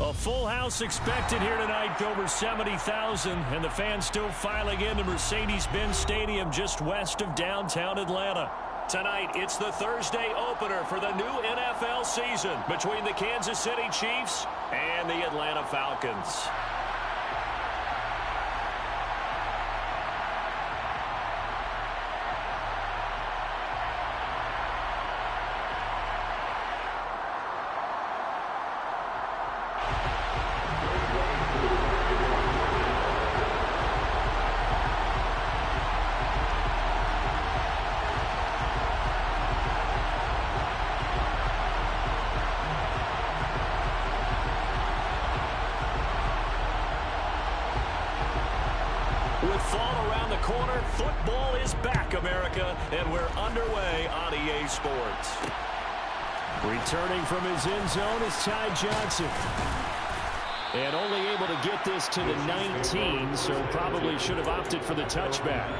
A full house expected here tonight, over 70,000, and the fans still filing into Mercedes-Benz Stadium just west of downtown Atlanta. Tonight, it's the Thursday opener for the new NFL season between the Kansas City Chiefs and the Atlanta Falcons. With fall around the corner, football is back, America, and we're underway on EA Sports. Returning from his end zone is Ty Johnson. And only able to get this to the 19, so probably should have opted for the touchback.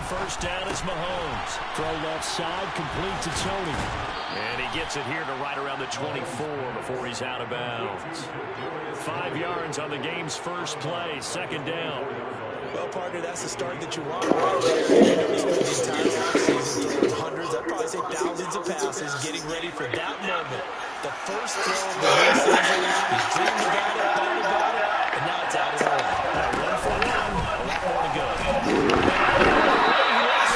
First down is Mahomes. Throw left side, complete to Tony. And he gets it here to right around the 24 before he's out of bounds. 5 yards on the game's first play, second down. Well, partner, that's the start that you want right there. You know, he's spent the entire offseason throwing hundreds, I'd probably say thousands of passes, getting ready for that moment. The first throw of the new season, he's dreamed about it, thought about it, and now it's out of his own. 1 for 1, a lot more to go.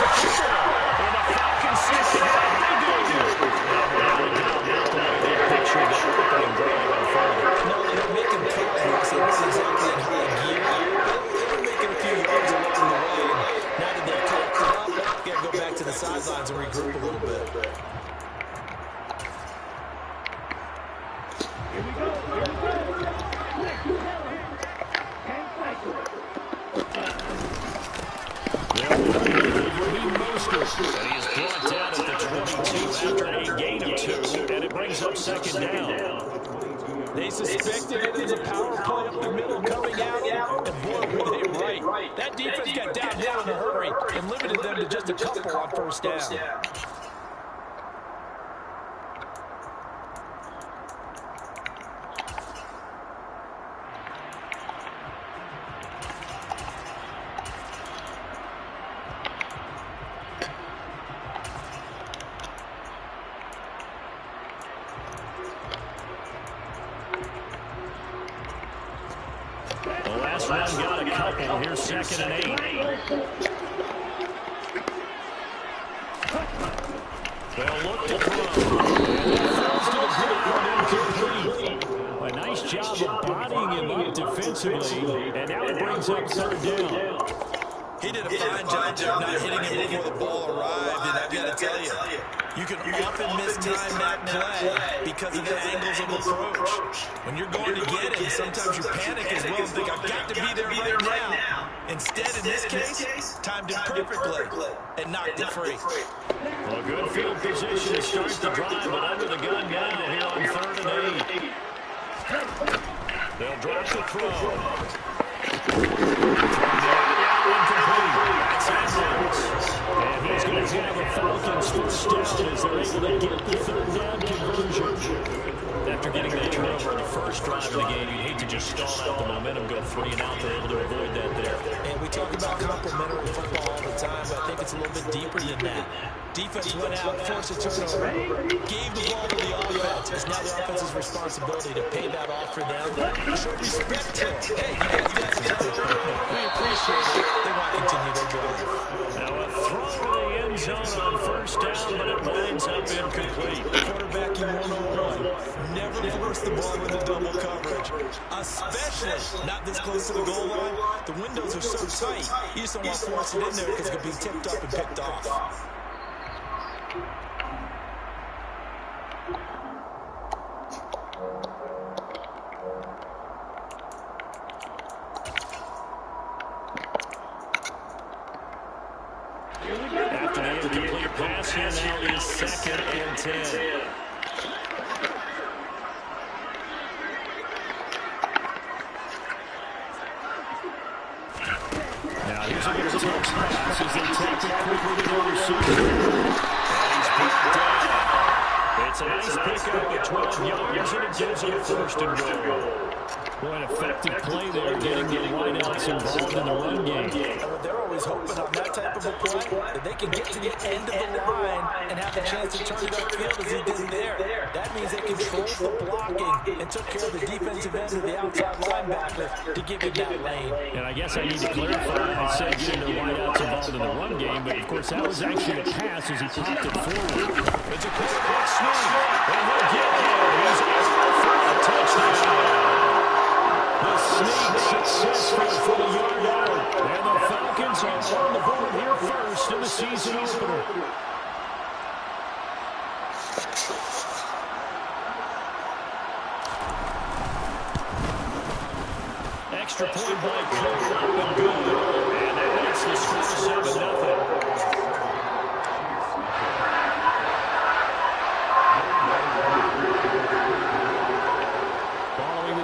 And the Falcons see what they do. Picture the opening drive unfolded. No, they're making progress. It wasn't exactly in high gear. They were making a few yards along the way. And now that they've caught up, they've got to go back to the sidelines and regroup a little bit. Here we go. And he is brought down at the 22 after a gain of 2, and it brings up second down. They suspected it was a power play up the middle coming out, and boy, were they right. That defense got downhill in a hurry and limited them to just a couple on first down. The last one got a couple. Here's second and 8. They'll look to throw. A nice job of bodying him up defensively. And now it brings up third down. He did a fine job of not hitting him before the ball arrived, and I've got to tell you, you can often mistime that play because of the angles of approach. When you're going to get it, sometimes you panic as well and think, I've got to be there right now. Instead, in this case, timed it perfectly and knocked it free. Well, a good field position to start the drive, but under the gun now here on third and 8. They'll drop the throw. And he's going to have a Falcons first down as they're able to get the third down conversion. After getting that turnover in the first drive of the game, you hate to just stall out the momentum, go 3 and out. They're able to avoid that there. And we talk about complementary football all the time, but I think it's a little bit deeper than that. Defense went out, forced a turnover, gave the ball to the offense. It's now the offense's responsibility to pay that off for them. Show respect to them. Hey, you guys got it. We appreciate it. They want to continue their drive. Now a throw to the end zone on first down, but it winds up incomplete. Quarterbacking 101. Never force the ball into double coverage, especially not this close to the goal line. The windows are so tight, you just don't want to force it in there because it could be tipped up and picked off. After the incomplete pass, here now is 2nd and 10. Now here's a little touch pass as they take it quickly to the receiver. And he's put down. It's a nice pickup at 12 yards, and it gives him 1st and goal. Boy, an effective play there, getting the wideouts involved in the run game. They're always hoping on that type of a play that they can get to the end of the line and have a chance to turn it upfield as he did there. That means they controlled the blocking and took care of the defensive end of the outside linebacker to give him that lane. And I guess I need to clarify, I said getting the wideouts involved in the run game, but of course that was actually a pass as he popped it forward. It's a quarterback sneak, and he'll get there. He's out for a touchdown. The sneak successful for the yard out. And the Falcons are on the board here first in the season opener. Extra point by Cole up and good. And that makes the score 7-0.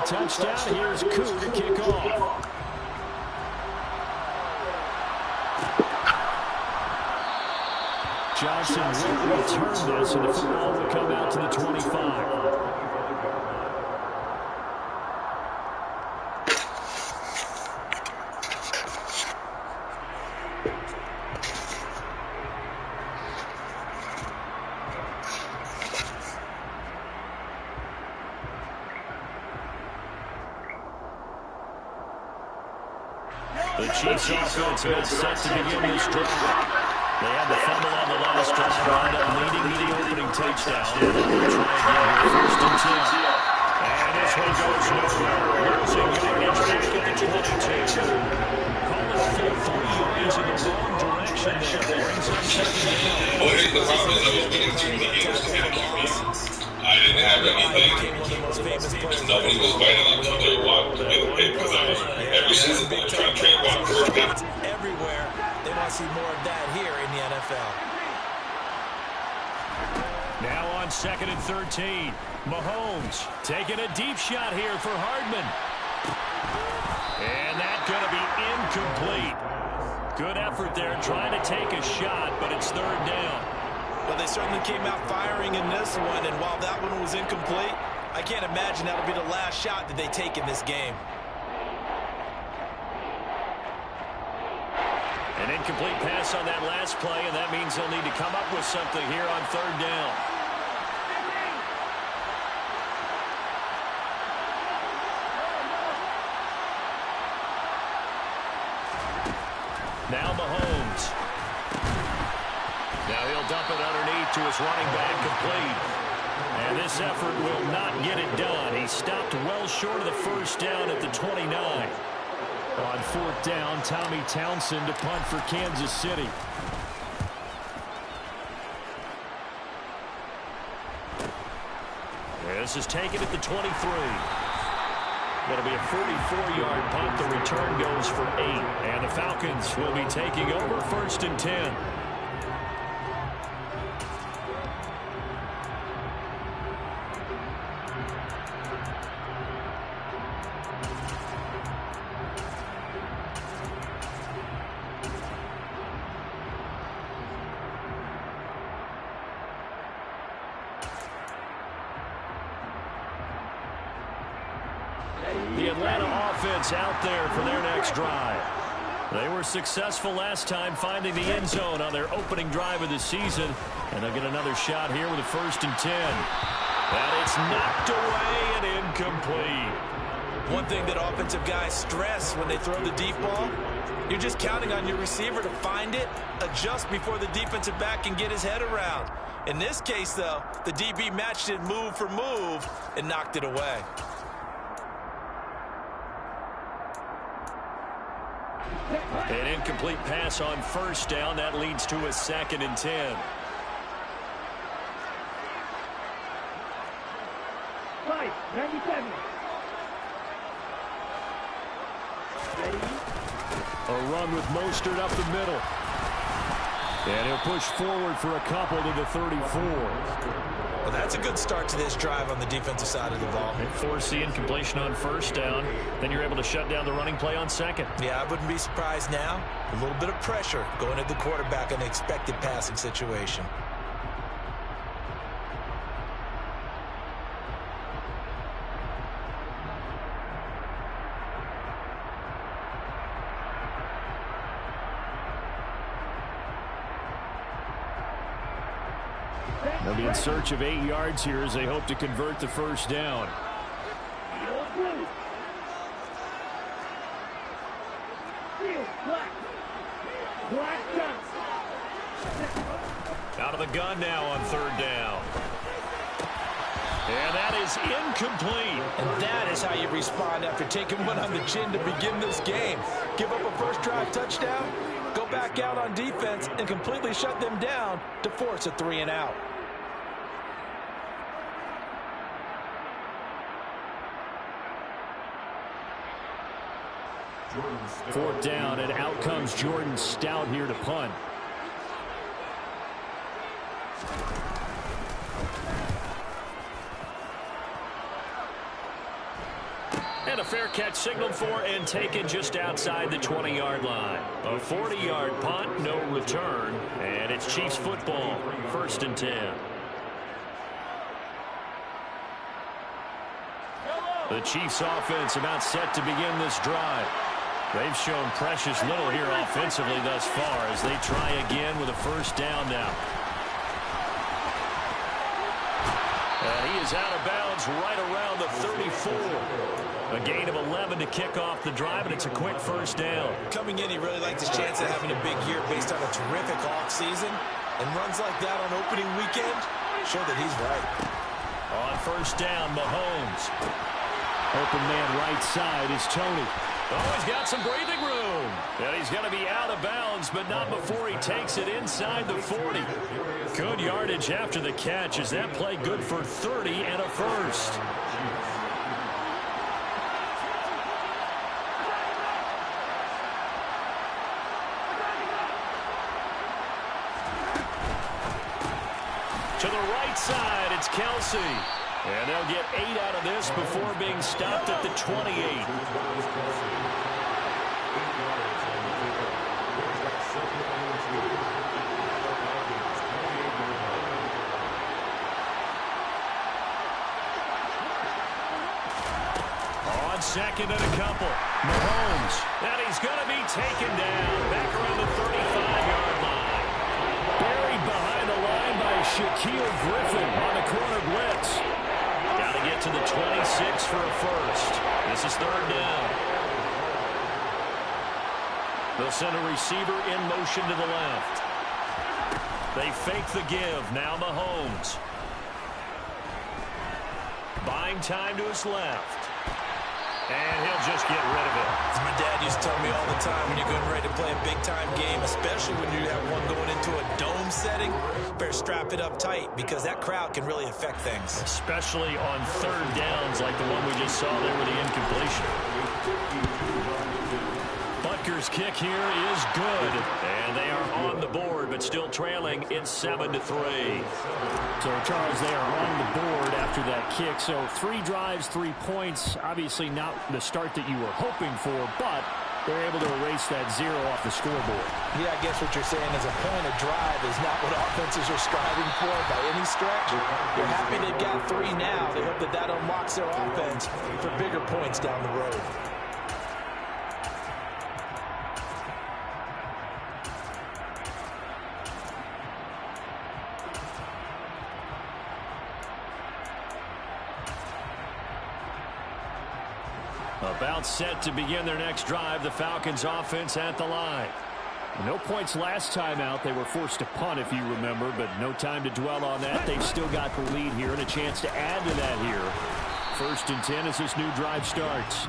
Touchdown. Here's Koo to kick off. Johnson will return this, and the football will come out to the 25. The Chiefs offense got set to begin this drive. They had the fumble on the last drive, wound up leading to the opening touchdown. Try again here, 1st and 10. And this one goes nowhere. Losing yardage back at the 22. Calling for 3 yards in the wrong direction there. Brings up 2nd down. Well, here's the problem is I was winning too many games with QBs. I didn't have anything. Nobody was waiting until they walked to get a pick because every season I try to trade one quarterback. Everywhere. They want to see more of that here in the NFL. Now on 2nd and 13. Mahomes taking a deep shot here for Hardman. And that's going to be incomplete. Good effort there trying to take a shot, but it's 3rd down. Well, they certainly came out firing in this one, and while that one was incomplete, I can't imagine that'll be the last shot that they take in this game. An incomplete pass on that last play, and that means they'll need to come up with something here on 3rd down. Now Mahomes. Now he'll dump it underneath to his running back, complete. And this effort will not get it done. He stopped well short of the 1st down at the 29. On 4th down, Tommy Townsend to punt for Kansas City. This is taken at the 23. That'll be a 44-yard punt. The return goes for 8. And the Falcons will be taking over 1st and 10. The Atlanta offense out there for their next drive. They were successful last time finding the end zone on their opening drive of the season. And they'll get another shot here with a 1st and 10. But it's knocked away and incomplete. One thing that offensive guys stress when they throw the deep ball, you're just counting on your receiver to find it, adjust before the defensive back can get his head around. In this case, though, the DB matched it move for move and knocked it away. An incomplete pass on first down. That leads to a 2nd and 10. Five, 97. Ready? A run with Mostert up the middle. And he'll push forward for a couple to the 34. Well, that's a good start to this drive on the defensive side of the ball. And force the incompletion on first down. Then you're able to shut down the running play on second. Yeah, I wouldn't be surprised now. A little bit of pressure going at the quarterback in an expected passing situation. They'll be in search of 8 yards here as they hope to convert the first down. Out of the gun now on 3rd down. And that is incomplete. And that is how you respond after taking one on the chin to begin this game. Give up a first drive touchdown, go back out on defense, and completely shut them down to force a 3 and out. 4th down, and out comes Jordan Stout here to punt. And a fair catch signaled for and taken just outside the 20-yard line. A 40-yard punt, no return, and it's Chiefs football, 1st and 10. The Chiefs offense about set to begin this drive. They've shown precious little here offensively thus far as they try again with a first down now. And he is out of bounds right around the 34. A gain of 11 to kick off the drive, and it's a quick first down. Coming in, he really liked his chance of having a big year based on a terrific offseason. And runs like that on opening weekend show that he's right. On first down, Mahomes. Open man right side is Tony. Oh, he's got some breathing room. And he's going to be out of bounds, but not before he takes it inside the 40. Good yardage after the catch. Is that play good for 30 and a first? To the right side, it's Kelsey. And they'll get 8 out of this before being stopped at the 28. On 2nd and a couple, Mahomes. And he's going to be taken down back around the 35-yard line. Buried behind the line by Shaquille Griffin on the corner blitz. Got to get to the 26 for a first. This is 3rd down. They'll send a receiver in motion to the left. They fake the give. Now Mahomes. Buying time to his left. And he'll just get rid of it. As my dad used to tell me all the time, when you're getting ready to play a big-time game, especially when you have one going into a dome setting, better strap it up tight because that crowd can really affect things. Especially on 3rd downs like the one we just saw there with the incompletion. Butker's kick here is good. And they are on the board, but still trailing. It's 7-3. So, Charles, they are on the board after that kick. So 3 drives, 3 points. Obviously not the start that you were hoping for, but they're able to erase that 0 off the scoreboard. Yeah, I guess what you're saying is a point of drive is not what offenses are striving for by any stretch. They're happy they've got 3 now. They hope that that unlocks their offense for bigger points down the road. About set to begin their next drive, the Falcons offense at the line. No points last time out. They were forced to punt, if you remember, but no time to dwell on that. They've still got the lead here and a chance to add to that here. 1st and 10 as this new drive starts.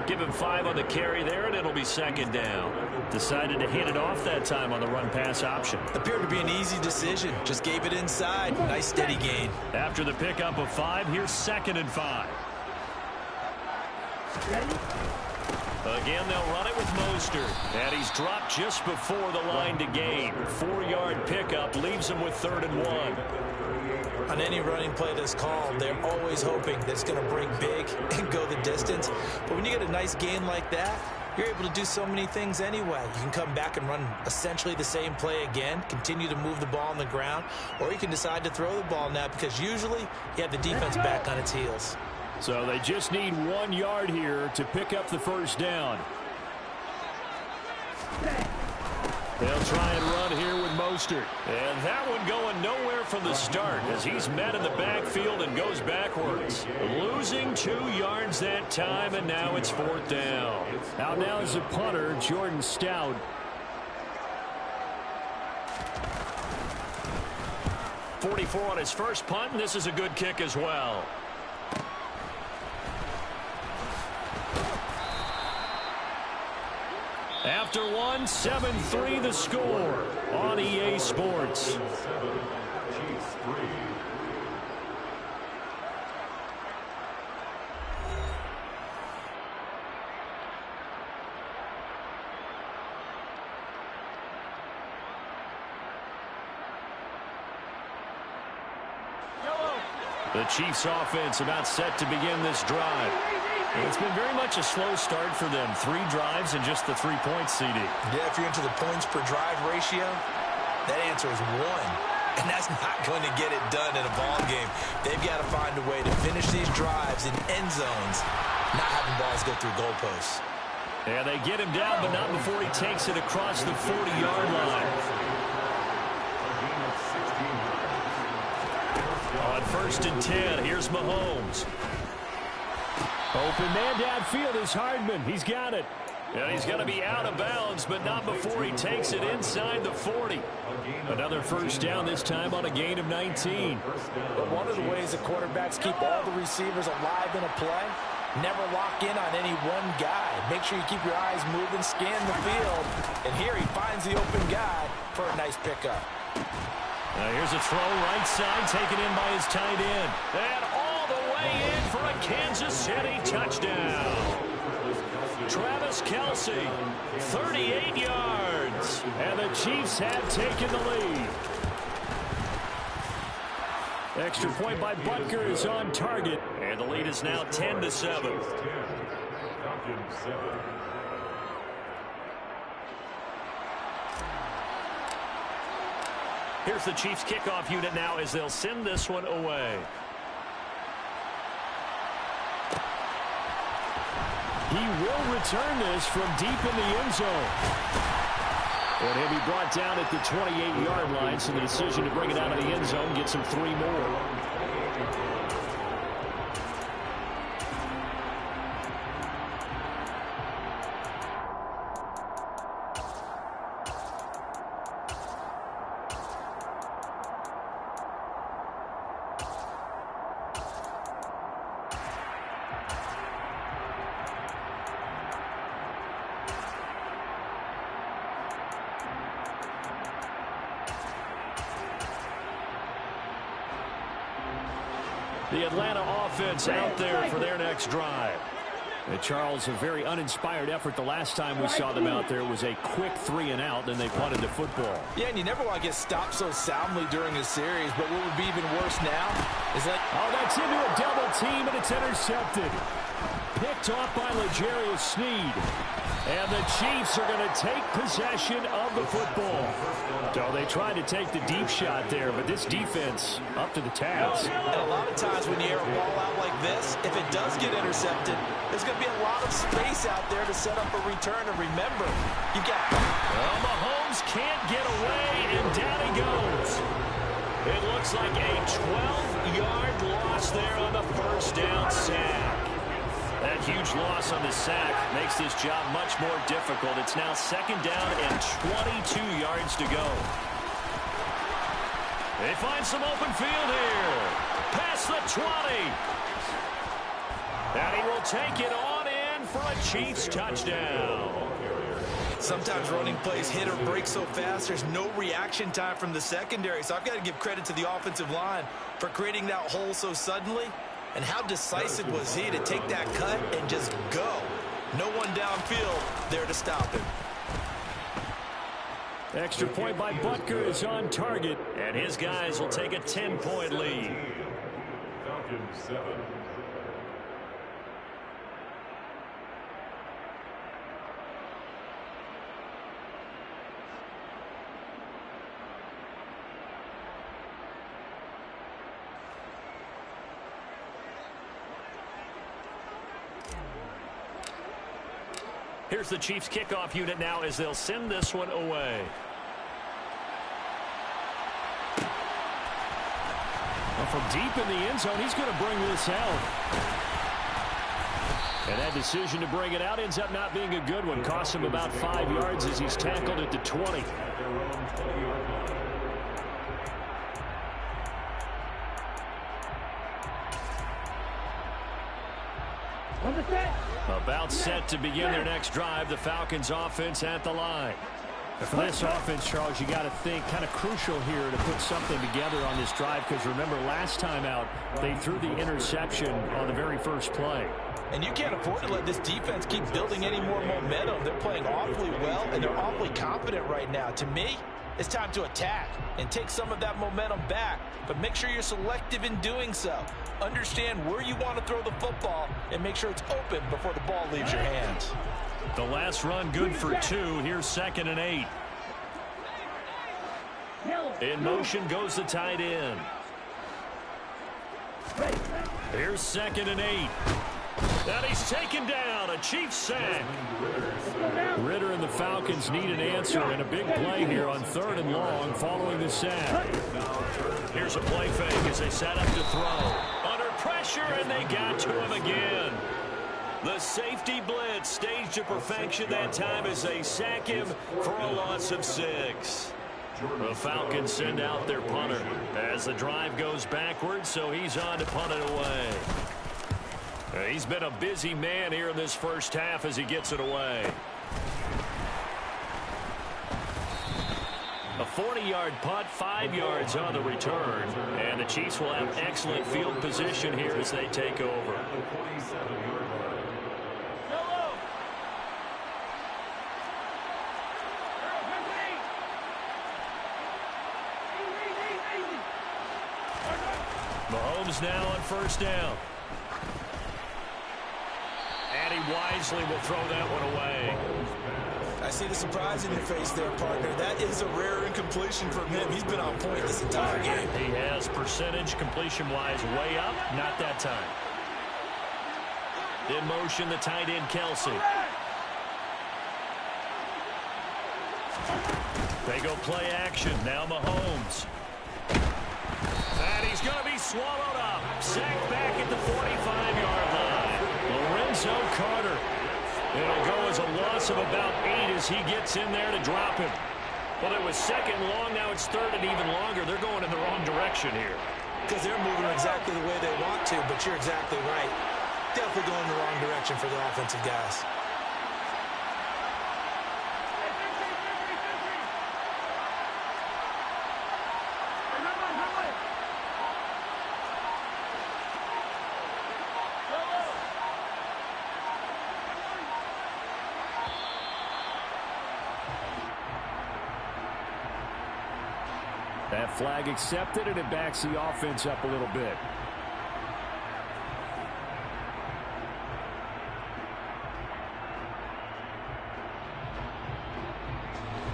Give him 5 on the carry there, and it'll be 2nd down. Decided to hit it off that time on the run-pass option. Appeared to be an easy decision. Just gave it inside. Nice steady gain. After the pickup of 5, here's 2nd and 5. Again, they'll run it with Mostert. And he's dropped just before the line to gain. 4-yard pickup leaves him with 3rd and 1. On any running play that's called, they're always hoping that it's going to break big and go the distance. But when you get a nice gain like that, you're able to do so many things anyway. You can come back and run essentially the same play again, continue to move the ball on the ground, or you can decide to throw the ball now because usually you have the defense back on its heels. So they just need 1 yard here to pick up the 1st down. They'll try and run here with Mostert. And that one going nowhere from the start as he's met in the backfield and goes backwards. Losing 2 yards that time, and now it's 4th down. Out now is the punter, Jordan Stout. .44 on his first punt, and this is a good kick as well. After one, 7-3 the score on EA Sports. The Chiefs offense about set to begin this drive. It's been very much a slow start for them. 3 drives and just the 3 points, CD. Yeah, if you're into the points per drive ratio, that answer is 1. And that's not going to get it done in a ball game. They've got to find a way to finish these drives in end zones, not having balls go through goalposts. And they get him down, but not before he takes it across the 40-yard line. On 1st and 10, here's Mahomes. Open man downfield is Hardman. He's got it. And he's going to be out of bounds, but not before he takes it inside the 40. Another 1st down, this time on a gain of 19. But one of the ways that quarterbacks keep all the receivers alive in a play, never lock in on any one guy. Make sure you keep your eyes moving, scan the field. And here he finds the open guy for a nice pickup. Now here's a throw right side, taken in by his tight end. And all the way in for a Kansas City touchdown. Travis Kelce, 38 yards. And the Chiefs have taken the lead. Extra point by Butker is on target. And the lead is now 10-7. Here's the Chiefs kickoff unit now as they'll send this one away. He will return this from deep in the end zone. And he'll be brought down at the 28-yard line, so the decision to bring it out of the end zone gets him 3 more. The Atlanta offense out there for their next drive. And Charles, a very uninspired effort the last time we saw them out there. It was a quick 3 and out, then they punted the football. Yeah, and you never want to get stopped so soundly during a series, but what would be even worse now is that... Oh, that's into a double team, and it's intercepted. Picked off by L'Jarius Sneed. And the Chiefs are going to take possession of the football. So they tried to take the deep shot there, but this defense up to the task. And a lot of times when you air a ball out like this, if it does get intercepted, there's going to be a lot of space out there to set up a return. And remember, you got... Well, Mahomes can't get away, and down he goes. It looks like a 12-yard loss there on the 1st down sack. That huge loss on the sack makes this job much more difficult. It's now 2nd down and 22 yards to go. They find some open field here. Past the 20. And he will take it on in for a Chiefs touchdown. Sometimes running plays hit or break so fast, there's no reaction time from the secondary. So I've got to give credit to the offensive line for creating that hole so suddenly. And how decisive was he to take that cut and just go? No one downfield there to stop him. Extra point by Butker is on target, and his guys will take a 10-point lead. Falcons 7. Here's the Chiefs kickoff unit now as they'll send this one away. Well, from deep in the end zone, he's going to bring this out. And that decision to bring it out ends up not being a good one. Costs him about 5 yards as he's tackled at the 20. About set to begin their next drive. The Falcons offense at the line. For this offense, Charles, you got to think kind of crucial here to put something together on this drive, because remember last time out they threw the interception on the very first play. And you can't afford to let this defense keep building any more momentum. They're playing awfully well, and they're awfully confident right now. To me, it's time to attack and take some of that momentum back, but make sure you're selective in doing so. Understand where you want to throw the football and make sure it's open before the ball leaves your hands. The last run good for 2. Here's 2nd and 8. In motion goes the tight end. Here's 2nd and 8. And he's taken down. A Chiefs sack. Ritter and the Falcons need an answer, and a big play here on 3rd and long following the sack. Here's a play fake as they set up to throw. Under pressure, and they got to him again. The safety blitz staged to perfection that time as they sack him for a loss of 6. The Falcons send out their punter as the drive goes backwards, so he's on to punt it away. He's been a busy man here in this first half as he gets it away. A 40-yard punt, 5 yards on the return, and the Chiefs will have excellent field position here as they take over. Mahomes now on 1st down. And he wisely will throw that one away. I see the surprise in your face there, partner. That is a rare incompletion from him. He's been on point this entire game. He has percentage completion-wise way up. Not that time. In motion, the tight end, Kelsey. They go play action. Now Mahomes. And he's going to be swallowed up. Sacked back at the 45-yard line. Lorenzo Carter. It'll go as a loss of about 8 as he gets in there to drop him. Well, it was 2nd long. Now it's 3rd and even longer. They're going in the wrong direction here. Because they're moving exactly the way they want to, but you're exactly right. Definitely going in the wrong direction for the offensive guys. That flag accepted, and it backs the offense up a little bit.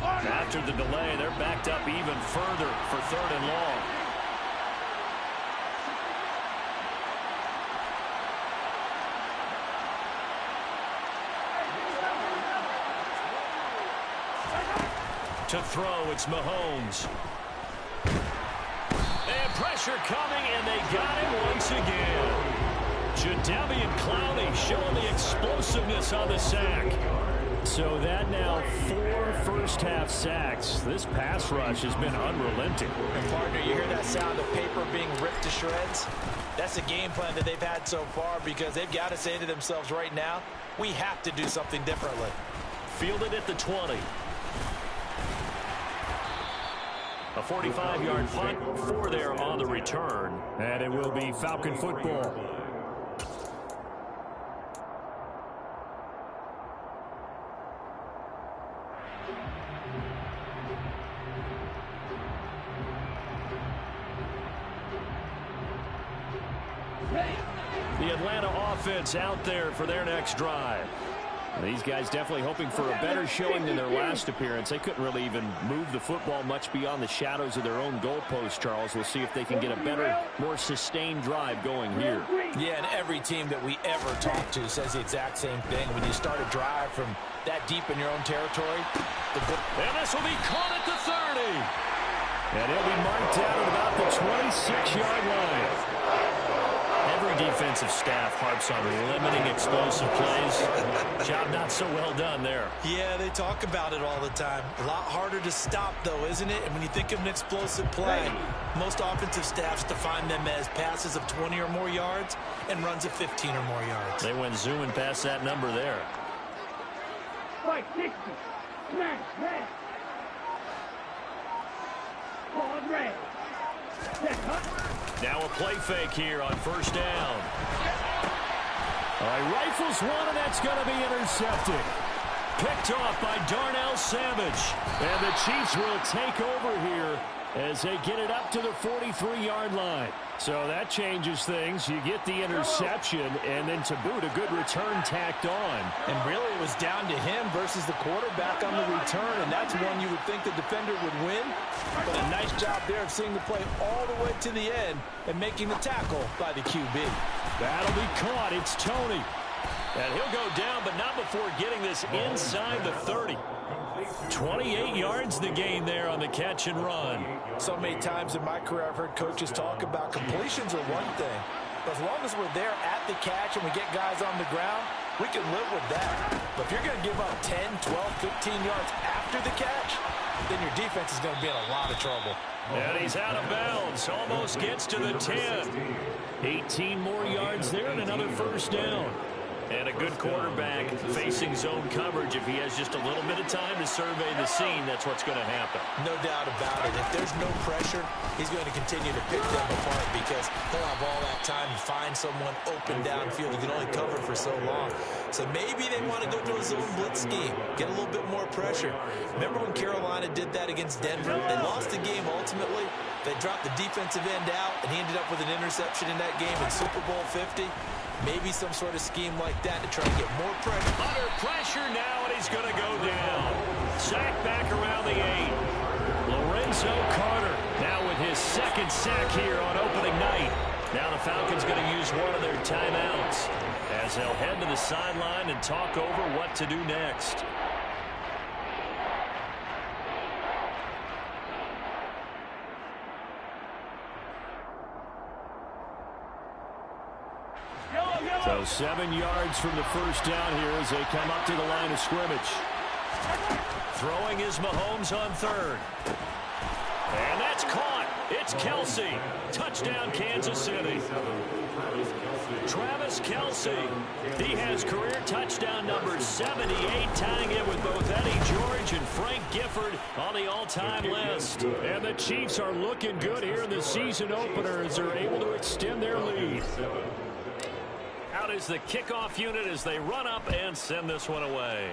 After the delay, they're backed up even further for 3rd and long. To throw, it's Mahomes. And pressure coming, and they got him once again. Jadeveon Clowney showing the explosiveness on the sack. So that now 4 first-half sacks. This pass rush has been unrelenting. And partner, you hear that sound of paper being ripped to shreds? That's a game plan that they've had so far because they've got to say to themselves right now, we have to do something differently. Fielded at the 20. A 45-yard punt, 4 there on the return. And it will be Falcon football. The Atlanta offense out there for their next drive. These guys definitely hoping for a better showing than their last appearance. They couldn't really even move the football much beyond the shadows of their own goalpost, Charles. We'll see if they can get a better, more sustained drive going here. Yeah, and every team that we ever talk to says the exact same thing. When you start a drive from that deep in your own territory. And this will be caught at the 30. And it'll be marked down at about the 26-yard line. Every defensive staff harps on limiting explosive plays. Job not so well done there. Yeah, they talk about it all the time. A lot harder to stop, though, isn't it? And when you think of an explosive play, most offensive staffs define them as passes of 20 or more yards and runs of 15 or more yards. They went zooming past that number there. Fight 60. Smash. Red. Ball red. Now a play fake here on first down. All right, rifles one, and that's going to be intercepted. Picked off by Darnell Savage. And the Chiefs will take over here as they get it up to the 43-yard line. So that changes things. You get the interception, and then to boot, a good return tacked on. And really, it was down to him versus the quarterback on the return, and that's one you would think the defender would win. But a nice job there of seeing the play all the way to the end and making the tackle by the QB. That'll be caught. It's Tony. And he'll go down, but not before getting this inside the 30. 28 yards the gain there on the catch and run. So many times in my career I've heard coaches talk about completions are one thing. But as long as we're there at the catch and we get guys on the ground, we can live with that. But if you're going to give up 10, 12, 15 yards after the catch, then your defense is going to be in a lot of trouble. And he's out of bounds. Almost gets to the 10. 18 more yards there and another first down. And a good quarterback facing zone coverage. If he has just a little bit of time to survey the scene, that's what's going to happen. No doubt about it. If there's no pressure, he's going to continue to pick them apart because he'll have all that time to find someone open downfield. He can only cover for so long. So maybe they want to go to a zone blitz scheme, get a little bit more pressure. Remember when Carolina did that against Denver? They lost the game ultimately. They dropped the defensive end out, and he ended up with an interception in that game in Super Bowl 50. Maybe some sort of scheme like that to try to get more pressure. Under pressure now, and he's going to go down. Sack back around the 8. Lorenzo Carter now with his second sack here on opening night. Now the Falcons going to use one of their timeouts as they'll head to the sideline and talk over what to do next. So 7 yards from the first down here as they come up to the line of scrimmage. Throwing is Mahomes on third. And that's caught. It's Kelsey. Touchdown, Kansas City. Travis Kelsey. He has career touchdown number 78, tying it with both Eddie George and Frank Gifford on the all-time list. And the Chiefs are looking good here in the season opener as they're able to extend their lead. Out is the kickoff unit as they run up and send this one away.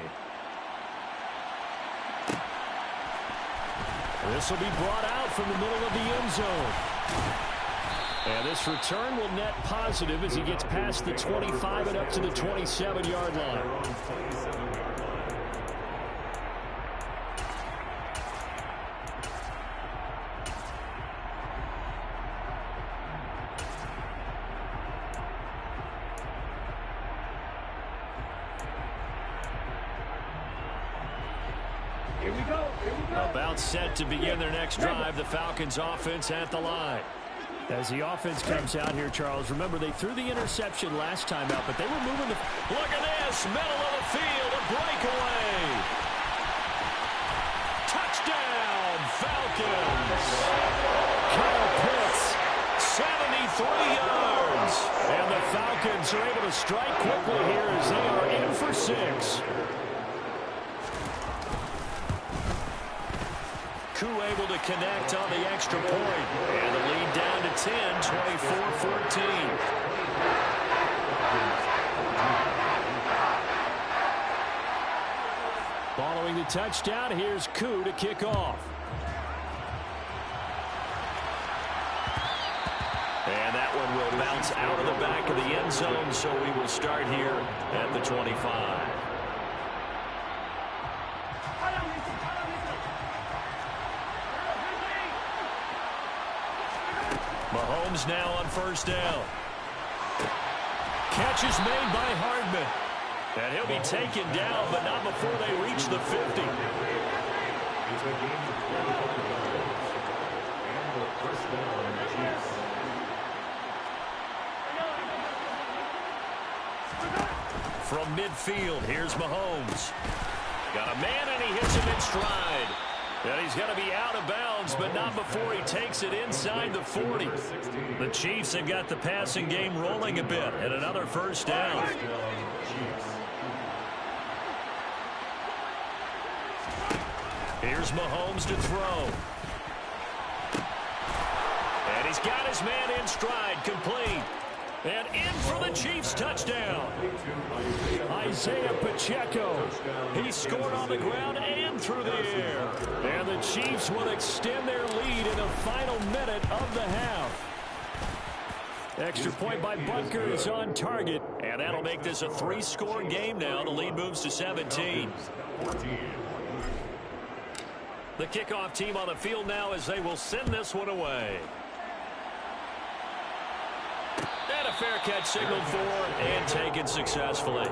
This will be brought out from the middle of the end zone. And this return will net positive as he gets past the 25 and up to the 27-yard line. About set to begin their next drive. The Falcons offense at the line. As the offense comes out here, Charles, remember they threw the interception last time out, but they were moving the... Look at this, middle of the field, a breakaway. Touchdown, Falcons. Kyle Pitts, 73 yards. And the Falcons are able to strike quickly here as they are in for 6. Koo able to connect on the extra point. And the lead down to 10, 24-14. Following the touchdown, here's Koo to kick off. And that one will bounce out of the back of the end zone, so we will start here at the 25. Mahomes now on first down. Catch is made by Hardman. And he'll be taken down, but not before they reach the 50. From midfield, here's Mahomes. Got a man, and he hits him in stride. And he's going to be out of bounds, but not before he takes it inside the 40. The Chiefs have got the passing game rolling a bit, and another first down. Here's Mahomes to throw. And he's got his man in stride, complete. And in for the Chiefs touchdown. Isaiah Pacheco. He scored on the ground and through the air. And the Chiefs will extend their lead in the final minute of the half. Extra point by Butker is on target. And that'll make this a 3-score game now. The lead moves to 17. The kickoff team on the field now as they will send this one away. And a fair catch signaled for and taken successfully. The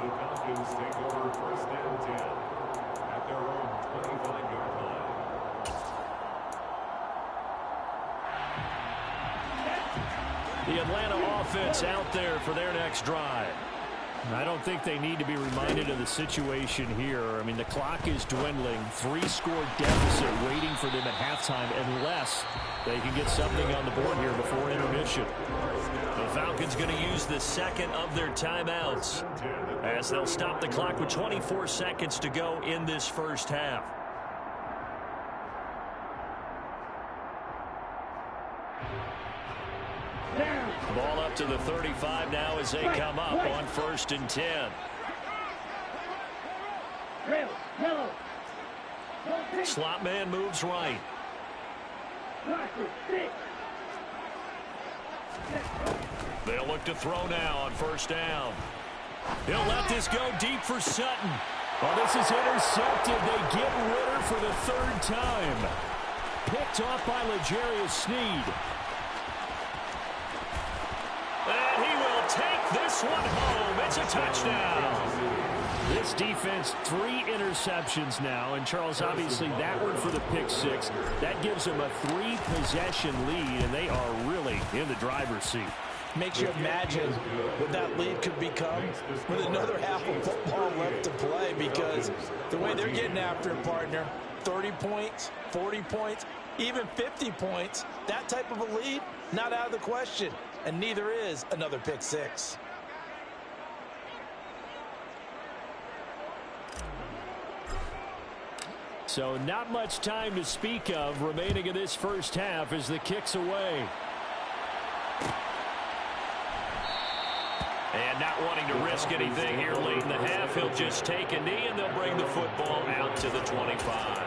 Falcons take over first and 10 at their own 25-yard line. The Atlanta offense out there for their next drive. I don't think they need to be reminded of the situation here. I mean, the clock is dwindling. 3-score deficit waiting for them at halftime unless they can get something on the board here before intermission. The Falcons going to use the second of their timeouts as they'll stop the clock with 24 seconds to go in this first half. Ball up to the 35 now as they come up on first and 10. Slot man moves right. They'll look to throw now on first down. He'll let this go deep for Sutton. Oh, this is intercepted. They get Ritter for the 3rd time. Picked off by L'Jarius Sneed. And he will take this one home. It's a touchdown. This defense, 3 interceptions now. And, Charles, obviously that one for the pick 6. That gives them a 3-possession lead, and they are really in the driver's seat. Makes you imagine what that lead could become with another half of football left to play, because the way they're getting after it, partner, 30 points, 40 points, even 50 points, that type of a lead, not out of the question. And neither is another pick 6. So not much time to speak of remaining in this first half as the kick's away. And not wanting to risk anything here late in the half, he'll just take a knee and they'll bring the football out to the 25.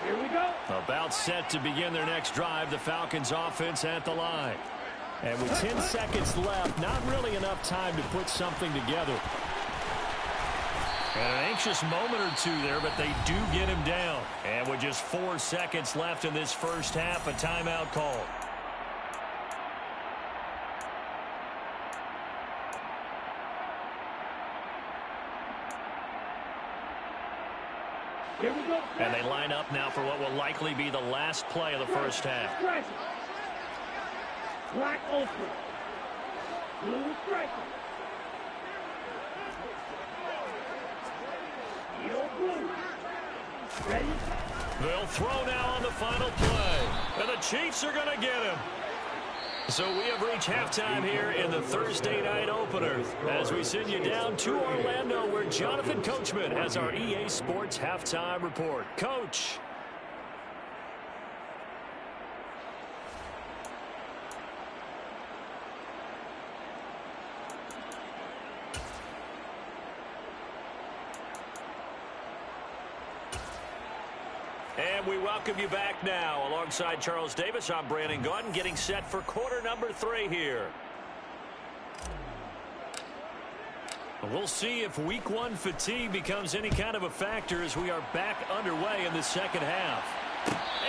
Here we go. About set to begin their next drive, the Falcons offense at the line. And with 10 seconds left, not really enough time to put something together. And an anxious moment or two there, but they do get him down. And with just 4 seconds left in this first half, a timeout call. Here we go. And they line up now for what will likely be the last play of the first half. Black open. Blue striker. Yellow blue. Ready? They'll throw now on the final play. And the Chiefs are going to get him. So we have reached halftime here in the Thursday night opener as we send you down to Orlando where Jonathan Coachman has our EA Sports halftime report. Coach. And we welcome you back now. Alongside Charles Davis, I'm Brandon Gordon, getting set for quarter number 3 here. We'll see if week 1 fatigue becomes any kind of a factor as we are back underway in the second half.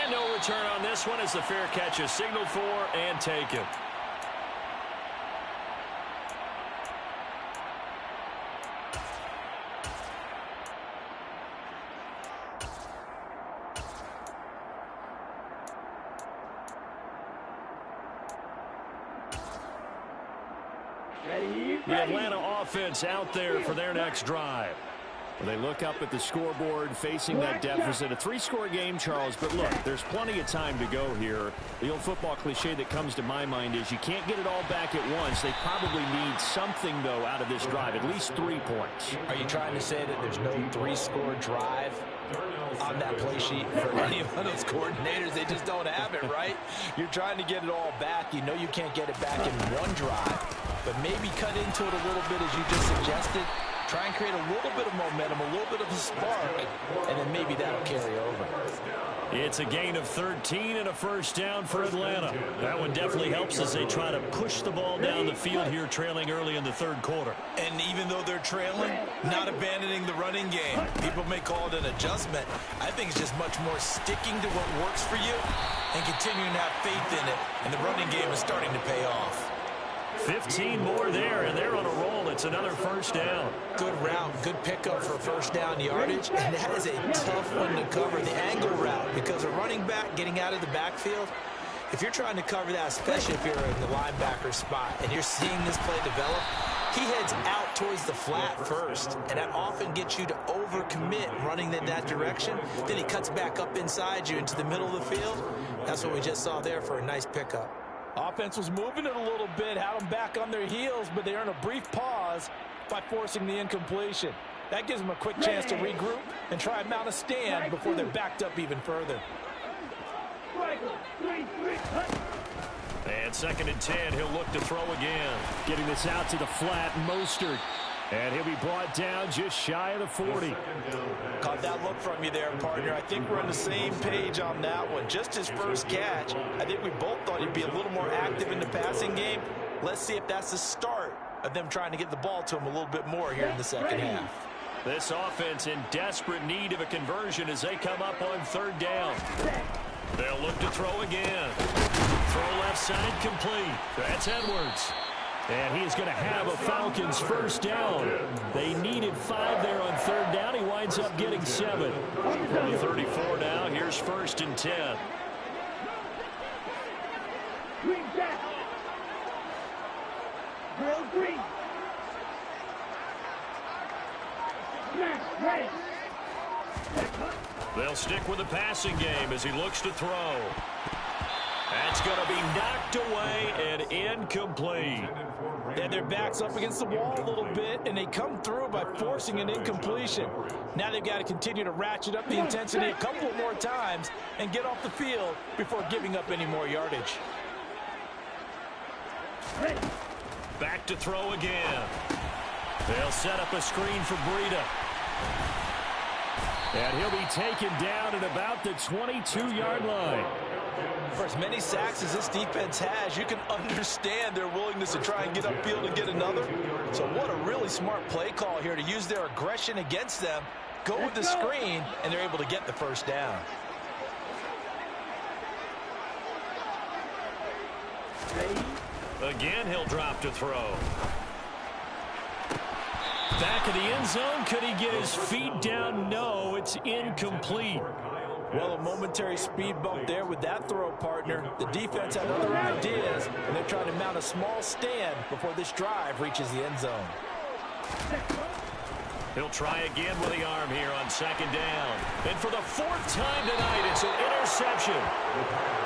And no return on this one as the fair catch is signaled for and taken. The Atlanta offense out there for their next drive. They look up at the scoreboard facing that deficit. A 3-score game, Charles, but look, there's plenty of time to go here. The old football cliche that comes to my mind is you can't get it all back at once. They probably need something, though, out of this drive, at least 3 points. Are you trying to say that there's no 3-score drive on that play sheet for any of those coordinators? They just don't have it, right? You're trying to get it all back. You know you can't get it back in one drive, but maybe cut into it a little bit as you just suggested. Try and create a little bit of momentum, a little bit of a spark, and then maybe that'll carry over. It's a gain of 13 and a first down for Atlanta. That one definitely helps as they try to push the ball down the field here, trailing early in the third quarter. And even though they're trailing, not abandoning the running game. People may call it an adjustment. I think it's just much more sticking to what works for you and continuing to have faith in it. And the running game is starting to pay off. 15 more there, and they're on a roll. It's another first down. Good route, good pickup for first down yardage, and that is a tough one to cover, the angle route, because a running back getting out of the backfield, if you're trying to cover that, especially if you're in the linebacker spot, and you're seeing this play develop, he heads out towards the flat first, and that often gets you to overcommit running in that direction. Then he cuts back up inside you into the middle of the field. That's what we just saw there for a nice pickup. Offense was moving it a little bit, had them back on their heels, but they earned a brief pause by forcing the incompletion. That gives them a quick chance to regroup and try and mount a stand before they're backed up even further. And 2nd and 10, he'll look to throw again. Getting this out to the flat, Mostert. And he'll be brought down just shy of the 40. Caught that look from you there, partner. I think we're on the same page on that one. Just his first catch. I think we both thought he'd be a little more active in the passing game. Let's see if that's the start of them trying to get the ball to him a little bit more here in the second half. This offense in desperate need of a conversion as they come up on 3rd down. They'll look to throw again. Throw left side complete. That's Edwards. And he's going to have a Falcons first down. They needed 5 there on 3rd down. He winds up getting 7. From the 34 now, here's 1st and 10. Green back. Drill green. Smash, ready. They'll stick with the passing game as he looks to throw. That's going to be knocked away and incomplete. And their back's up against the wall a little bit, and they come through by forcing an incompletion. Now they've got to continue to ratchet up the intensity a couple more times and get off the field before giving up any more yardage. Back to throw again. They'll set up a screen for Breida. And he'll be taken down at about the 22-yard line. For as many sacks as this defense has, you can understand their willingness to try and get upfield and get another. So what a really smart play call here to use their aggression against them, go with the screen, and they're able to get the first down. Again, he'll drop to throw. back of the end zone. Could he get his feet down? No, it's incomplete. Well, a momentary speed bump there with that throw, partner. The defense had other ideas, and they're trying to mount a small stand before this drive reaches the end zone. He'll try again with the arm here on second down. And for the fourth time tonight, it's an interception.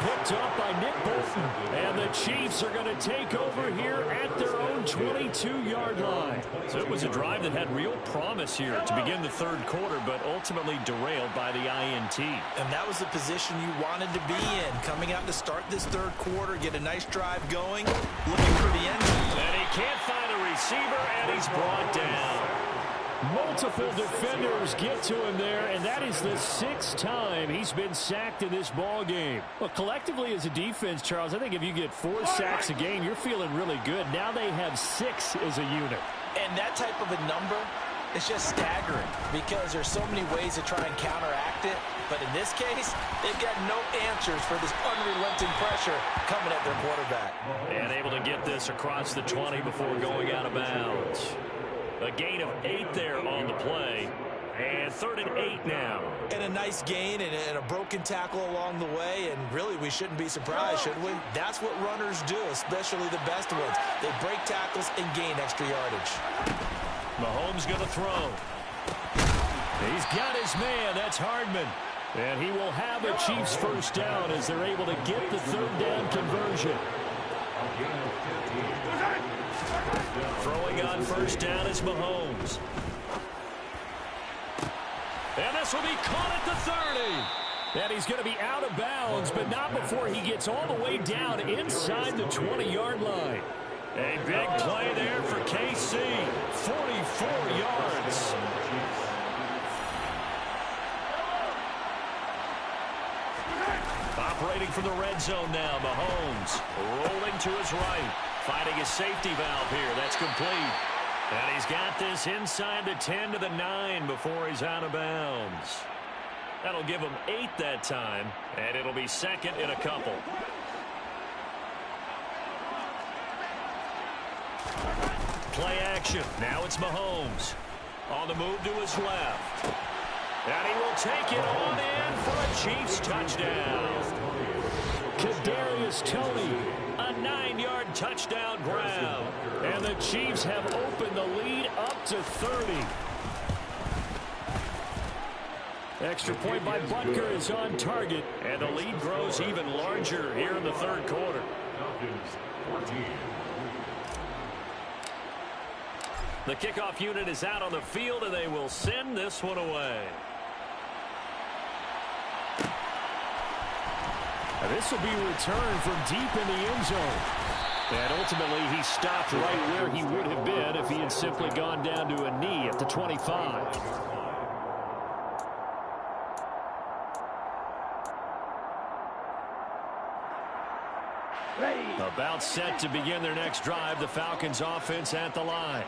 Picked up by Nick Bolton. And the Chiefs are going to take over here at their own 22-yard line. So it was a drive that had real promise here to begin the third quarter, but ultimately derailed by the INT. And that was the position you wanted to be in. Coming out to start this third quarter, get a nice drive going, looking for the end zone. And he can't find a receiver, and he's brought down. Multiple defenders get to him there, and that is the sixth time he's been sacked in this ball game. Well, collectively as a defense, Charles, I think if you get 4 sacks a game, you're feeling really good. Now they have 6 as a unit. And that type of a number is just staggering because there's so many ways to try and counteract it. But in this case, they've got no answers for this unrelenting pressure coming at their quarterback. And able to get this across the 20 before going out of bounds. A gain of 8 there on the play. And 3rd and 8 now. And a nice gain and a broken tackle along the way. And really, we shouldn't be surprised, should we? That's what runners do, especially the best ones. They break tackles and gain extra yardage. Mahomes going to throw. He's got his man. That's Hardman. And he will have a Chiefs first down as they're able to get the 3rd down conversion. Throwing on first down is Mahomes. And this will be caught at the 30. And he's going to be out of bounds, but not before he gets all the way down inside the 20-yard line. A big play there for KC. 44 yards. Operating from the red zone now, Mahomes rolling to his right. Finding his safety valve here. That's complete. And he's got this inside the 10 to the 9 before he's out of bounds. That'll give him 8 that time, and it'll be 2nd in a couple. Play action. Now it's Mahomes. On the move to his left. And he will take it on in for a Chiefs touchdown. Kadarius Toney, a 9-yard touchdown grab. And the Chiefs have opened the lead up to 30. Extra point by Butker is on target. And the lead grows even larger here in the third quarter. The kickoff unit is out on the field, and they will send this one away. And this will be returned from deep in the end zone. And ultimately, he stopped right where he would have been if he had simply gone down to a knee at the 25. About set to begin their next drive, the Falcons offense at the line.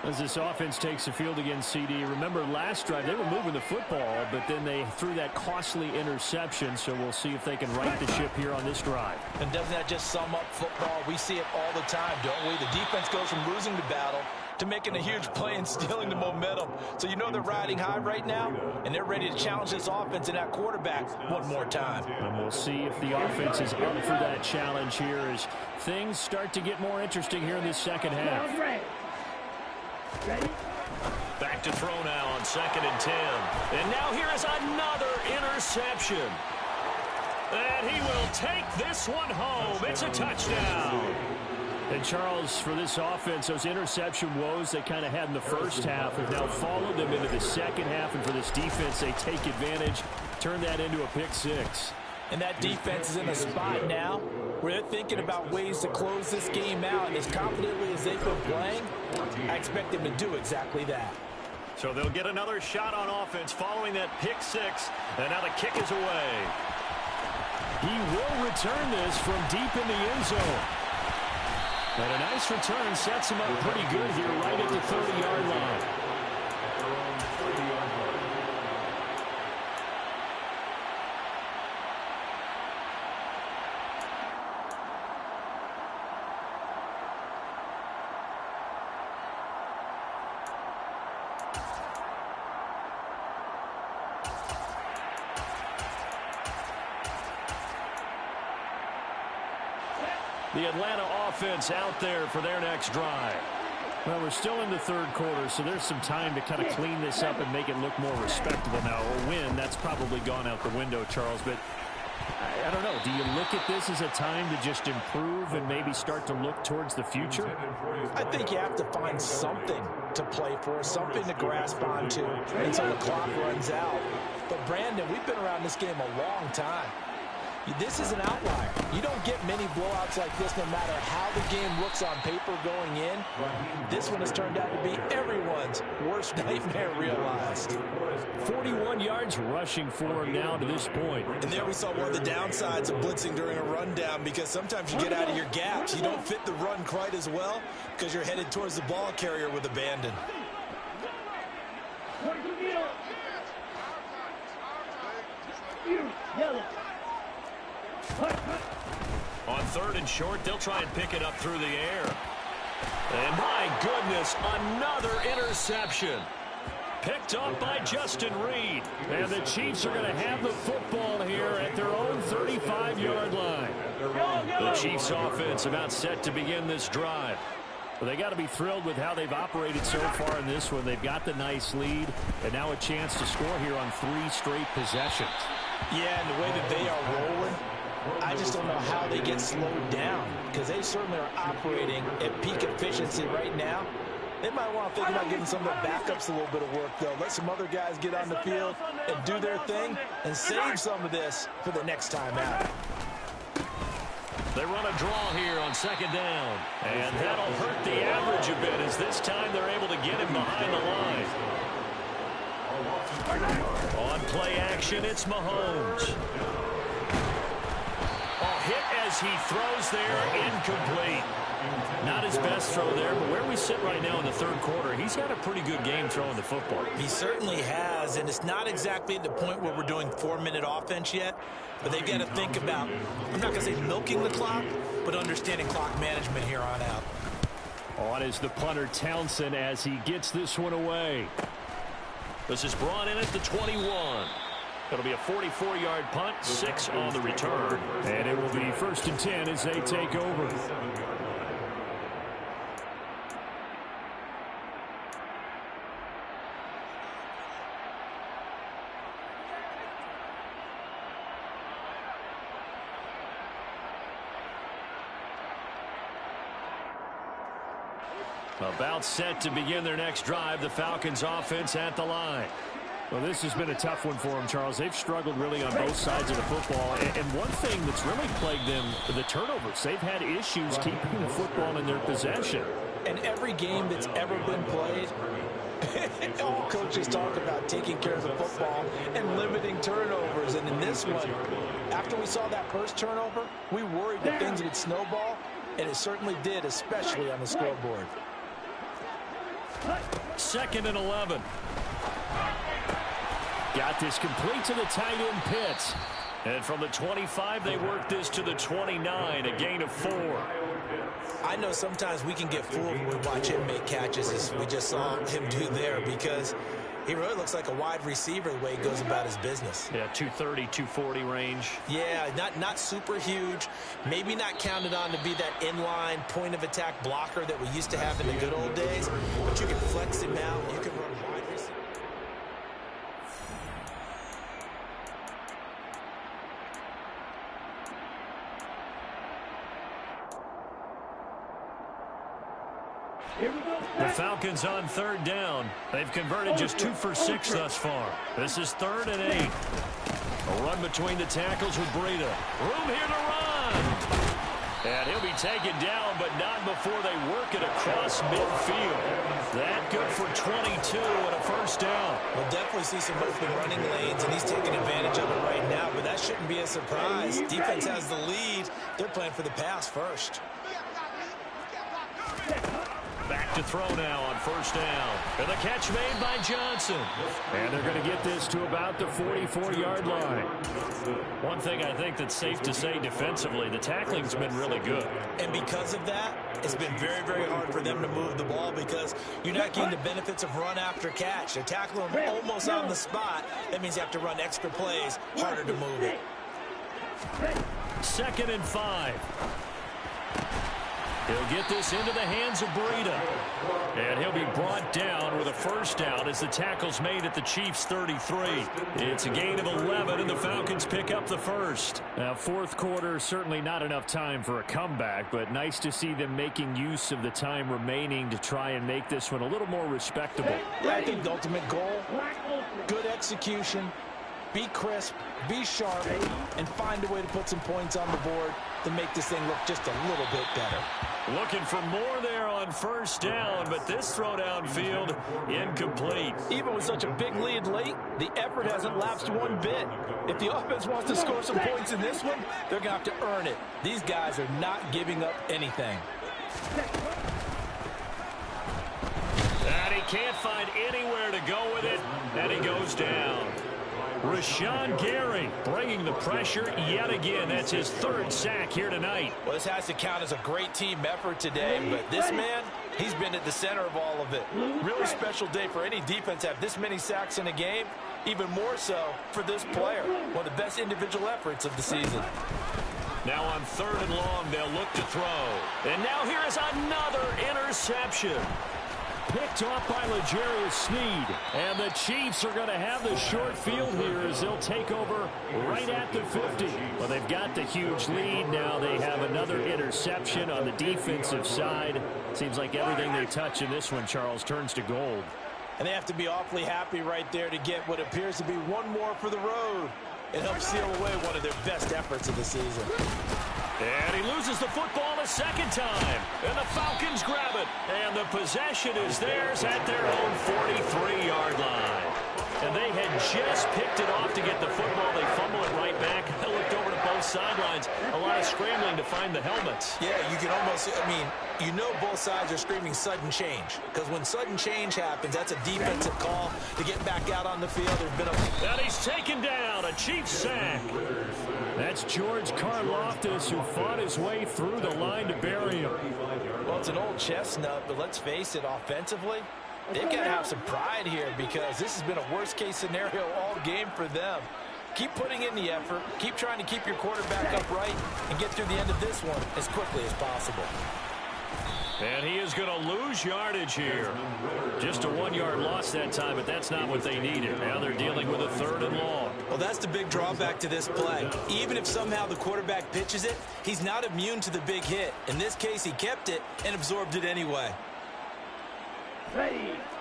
As this offense takes the field against CD, remember last drive they were moving the football, but then they threw that costly interception, so we'll see if they can right the ship here on this drive. And doesn't that just sum up football? We see it all the time, don't we? The defense goes from losing the battle to making a huge play and stealing the momentum. So you know they're riding high right now, and they're ready to challenge this offense and that quarterback one more time. And we'll see if the offense is up for that challenge here as things start to get more interesting here in this second half. Ready? Back to throw now on 2nd and 10. And now here is another interception. And he will take this one home. It's a touchdown. And Charles, for this offense, those interception woes they kind of had in the first half have now followed them into the second half. And for this defense, they take advantage, turn that into a pick 6. And that defense is in a spot now where they're thinking about ways to close this game out. And as confidently as they've been playing, I expect them to do exactly that. So they'll get another shot on offense following that pick 6. And now the kick is away. He will return this from deep in the end zone. And a nice return sets him up pretty good here right at the 30-yard line. The Atlanta offense out there for their next drive. Well, we're still in the third quarter, so there's some time to kind of clean this up and make it look more respectable now. A win, that's probably gone out the window, Charles, but I don't know. Do you look at this as a time to just improve and maybe start to look towards the future? I think you have to find something to play for, something to grasp onto until the clock runs out. But, Brandon, we've been around this game a long time. This is an outlier. You don't get many blowouts like this no matter how the game looks on paper going in. This one has turned out to be everyone's worst nightmare realized. 41 yards rushing for him now to this point. And there we saw one of the downsides of blitzing during a rundown, because sometimes you get out of your gaps. You don't fit the run quite as well because you're headed towards the ball carrier with abandon. On 3rd and short, they'll try and pick it up through the air. And my goodness, another interception. Picked up by Justin Reed. And the Chiefs are going to have the football here at their own 35-yard line. The Chiefs offense about set to begin this drive. Well, they got to be thrilled with how they've operated so far in this one. They've got the nice lead, and now a chance to score here on 3 straight possessions. Yeah, and the way that they are rolling, I just don't know how they get slowed down, because they certainly are operating at peak efficiency right now. They might want to think about giving some of their backups a little bit of work, though. Let some other guys get on the field and do their thing and save some of this for the next time out. They run a draw here on 2nd down, and that'll hurt the average a bit, as this time they're able to get him behind the line. On play action, it's Mahomes. Hit as he throws there, incomplete. Not his best throw there, but where we sit right now in the 3rd quarter, he's had a pretty good game throwing the football. He certainly has, and it's not exactly at the point where we're doing 4-minute offense yet, but they've got to think about, I'm not going to say milking the clock, but understanding clock management here on out. On is the punter, Townsend, as he gets this one away. This is brought in at the 21. It'll be a 44-yard punt, 6 on the return. And it will be 1st and 10 as they take over. About set to begin their next drive, the Falcons offense at the line. Well, this has been a tough one for them, Charles. They've struggled really on both sides of the football. And one thing that's really plagued them, the turnovers. They've had issues keeping the football in their possession. And every game that's ever been played, all coaches talk about taking care of the football and limiting turnovers. And in this one, after we saw that first turnover, we worried that things would snowball, and it certainly did, especially on the scoreboard. 2nd and 11. Got this complete to the tight end, Pitts. And from the 25, they work this to the 29, a gain of 4. I know sometimes we can get fooled when we watch him make catches, as we just saw him do there, because he really looks like a wide receiver the way he goes about his business. Yeah, 230, 240 range. Yeah, not super huge. Maybe not counted on to be that inline point-of-attack blocker that we used to have in the good old days, but you can flex him out. You can run wide receiver. The Falcons on 3rd down. They've converted just 2 for 6 thus far. This is 3rd and 8. A run between the tackles with Breida. Room here to run. And he'll be taken down, but not before they work it across midfield. That good for 22 and a 1st down. We'll definitely see some open running lanes, and he's taking advantage of it right now, but that shouldn't be a surprise. Defense has the lead. They're playing for the pass first. Back to throw now on 1st down. And the catch made by Johnson. And they're going to get this to about the 44-yard line. One thing I think that's safe to say defensively, the tackling's been really good. And because of that, it's been very, very hard for them to move the ball, because you're not getting the benefits of run after catch. They're tackling them almost on the spot. That means you have to run extra plays, harder to move it. 2nd and 5. He'll get this into the hands of Breida. And he'll be brought down with a first down as the tackle's made at the Chiefs' 33. It's a gain of 11, and the Falcons pick up the first. Now, fourth quarter, certainly not enough time for a comeback, but nice to see them making use of the time remaining to try and make this one a little more respectable. Yeah, I think the ultimate goal, good execution, be crisp, be sharp, and find a way to put some points on the board to make this thing look just a little bit better. Looking for more there on first down, but this throw downfield incomplete. Even with such a big lead late, the effort hasn't lapsed one bit. If the offense wants to score some points in this one, they're going to have to earn it. These guys are not giving up anything. And he can't find anywhere to go with it, and he goes down. Rashawn Gary bringing the pressure yet again. That's his third sack here tonight. Well, this has to count as a great team effort today, but this man, he's been at the center of all of it. Really special day for any defense to have this many sacks in a game, even more so for this player. One of the best individual efforts of the season. Now on 3rd and long, they'll look to throw. And now here is another interception. Picked off by L'Jarius Sneed. And the Chiefs are going to have the short field here as they'll take over right at the 50. Well, they've got the huge lead. Now they have another interception on the defensive side. Seems like everything they touch in this one, Charles, turns to gold. And they have to be awfully happy right there to get what appears to be one more for the road. It helps seal away one of their best efforts of the season. And he loses the football a second time. And the Falcons grab it. And the possession is theirs at their own 43-yard line. And they had just picked it off to get the football. They fumble it right back. They looked over to both sidelines. A lot of scrambling to find the helmets. Yeah, you can almost, I mean, you know both sides are screaming sudden change. Because when sudden change happens, that's a defensive call to get back out on the field. There's been a... And he's taken down. A Chiefs sack. That's George Karlaftis, who fought his way through the line to bury him. Well, it's an old chestnut, but let's face it, offensively, they've got to have some pride here because this has been a worst-case scenario all game for them. Keep putting in the effort. Keep trying to keep your quarterback upright and get through the end of this one as quickly as possible. And he is going to lose yardage here. Just a 1-yard loss that time, but that's not what they needed. Now they're dealing with a 3rd and long. Well, that's the big drawback to this play. Even if somehow the quarterback pitches it, he's not immune to the big hit. In this case, he kept it and absorbed it anyway.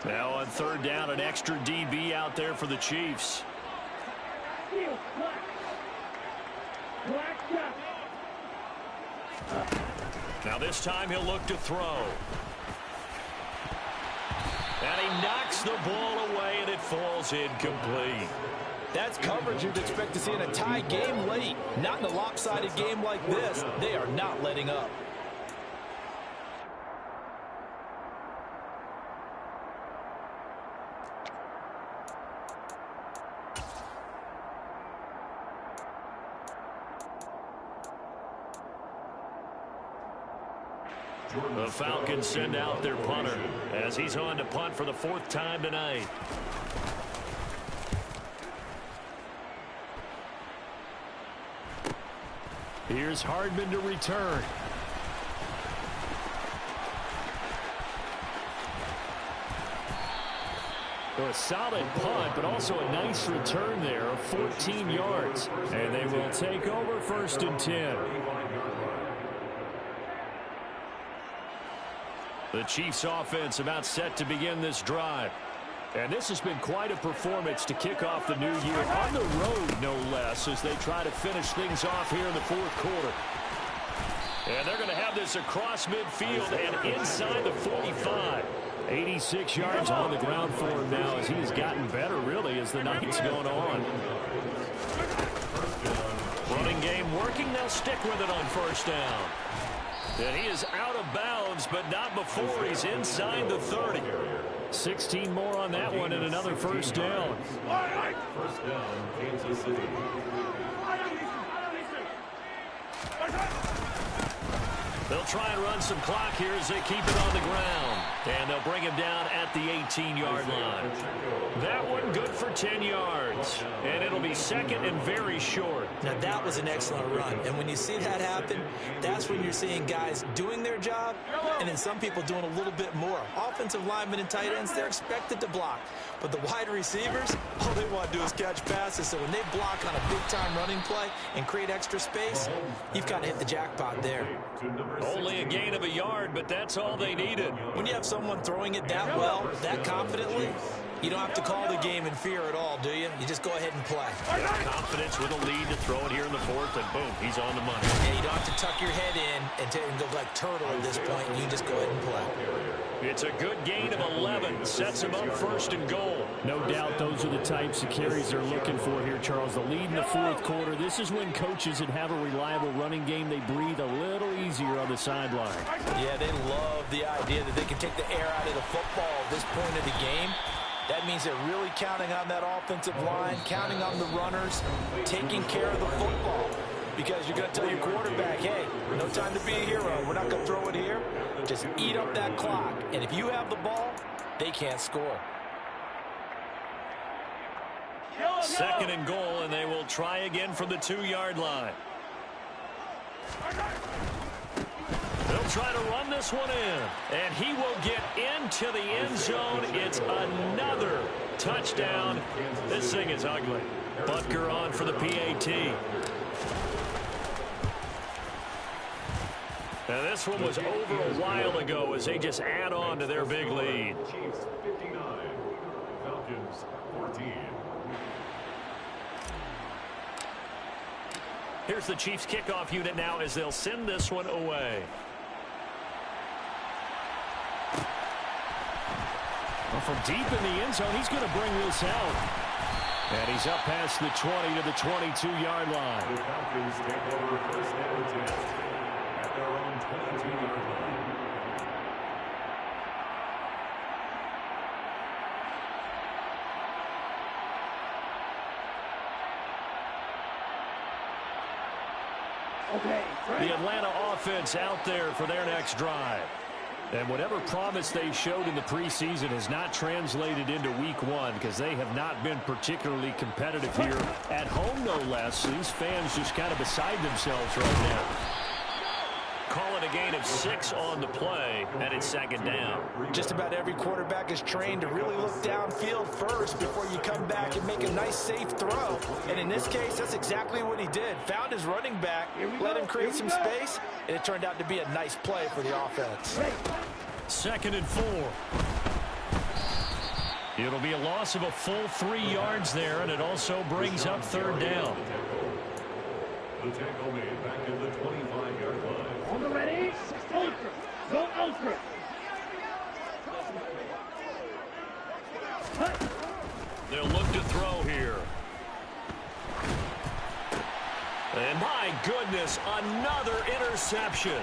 Now on 3rd down, an extra DB out there for the Chiefs. Now this time he'll look to throw. And he knocks the ball away, and it falls incomplete. That's coverage you'd expect to see in a tie game late. Not in a lopsided game like this. They are not letting up. The Falcons send out their punter as he's on to punt for the 4th time tonight. Here's Hardman to return. So a solid punt, but also a nice return there of 14 yards. And they will take over 1st and 10. The Chiefs offense about set to begin this drive. And this has been quite a performance to kick off the new year. On the road, no less, as they try to finish things off here in the 4th quarter. And they're going to have this across midfield and inside the 45. 86 yards on the ground for him now as he has gotten better, really, as the night's going on. Running game working. They'll stick with it on 1st down. And he is out of bounds, but not before he's inside the 30. 16 more on that one and another 1st down. 1st down, Kansas City. They'll try and run some clock here as they keep it on the ground. And they'll bring him down at the 18-yard line. That one good for 10 yards. And it'll be second and very short. Now, that was an excellent run. And when you see that happen, that's when you're seeing guys doing their job and then some people doing a little bit more. Offensive linemen and tight ends, they're expected to block. But the wide receivers, all they want to do is catch passes. So when they block on a big-time running play and create extra space, you've got to hit the jackpot there. Only a gain of a yard, but that's all they needed. When you have someone throwing it that well, that confidently, you don't have to call the game in fear at all, do you? You just go ahead and play. Got confidence with a lead to throw it here in the fourth, and boom, he's on the money. Yeah, you don't have to tuck your head in and go like turtle at this point. You just go ahead and play. It's a good gain of 11. Sets him up first and goal. No doubt those are the types of carries they're looking for here, Charles. The lead in the fourth quarter. This is when coaches that have a reliable running game, they breathe a little easier on the sideline. Yeah, they love the idea that they can take the air out of the football at this point of the game. That means they're really counting on that offensive line, counting on the runners, taking care of the football. Because you're going to tell your quarterback, hey, no time to be a hero. We're not going to throw it here. Just eat up that clock. And if you have the ball, they can't score. Second and goal, and they will try again from the 2-yard line. They'll try to run this one in, and he will get into the end zone. It's another touchdown. This thing is ugly. Butker on for the PAT. Now this one was over a while ago as they just add on to their big lead. Chiefs 59, Falcons 14. Here's the Chiefs kickoff unit now as they'll send this one away. Well, from deep in the end zone, he's going to bring this out. And he's up past the 20 to the 22-yard line. The Falcons take over first and 10 at their own 22-yard line. The Atlanta offense out there for their next drive. And whatever promise they showed in the preseason has not translated into week one because they have not been particularly competitive here at home, no less. These fans just kind of beside themselves right now. Call it a gain of 6 on the play, and it's second down. Just about every quarterback is trained to really look downfield first before you come back and make a nice, safe throw. And in this case, that's exactly what he did. Found his running back, let him create some space, and it turned out to be a nice play for the offense. Second and 4. It'll be a loss of a full 3 yards there, and it also brings up third down. The tackle made back in the 25-yard line. On the ready, ultra, go ultra. They'll look to throw here. And my goodness, another interception.